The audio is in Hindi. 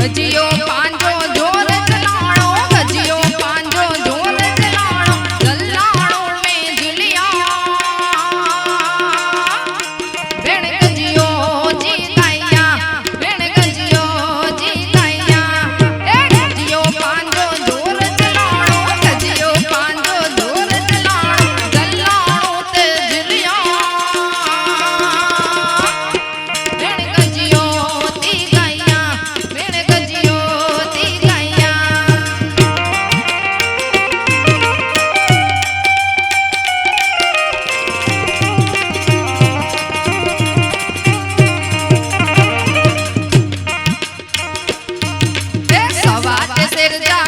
गजियो पांजो जोर चलाणो गजियो पांजो जोर चलाणो गल्लाणो में झुलिया भेण गजियो जी गाया भेण गजियो जी गाया ए गजियो पांजो जोर चलाणो गजियो पांजो जोर चलाणो गल्लाणो ते झुलिया भेण गजियो ती गाया भेण गजियो ती गाया सवाज सिर जा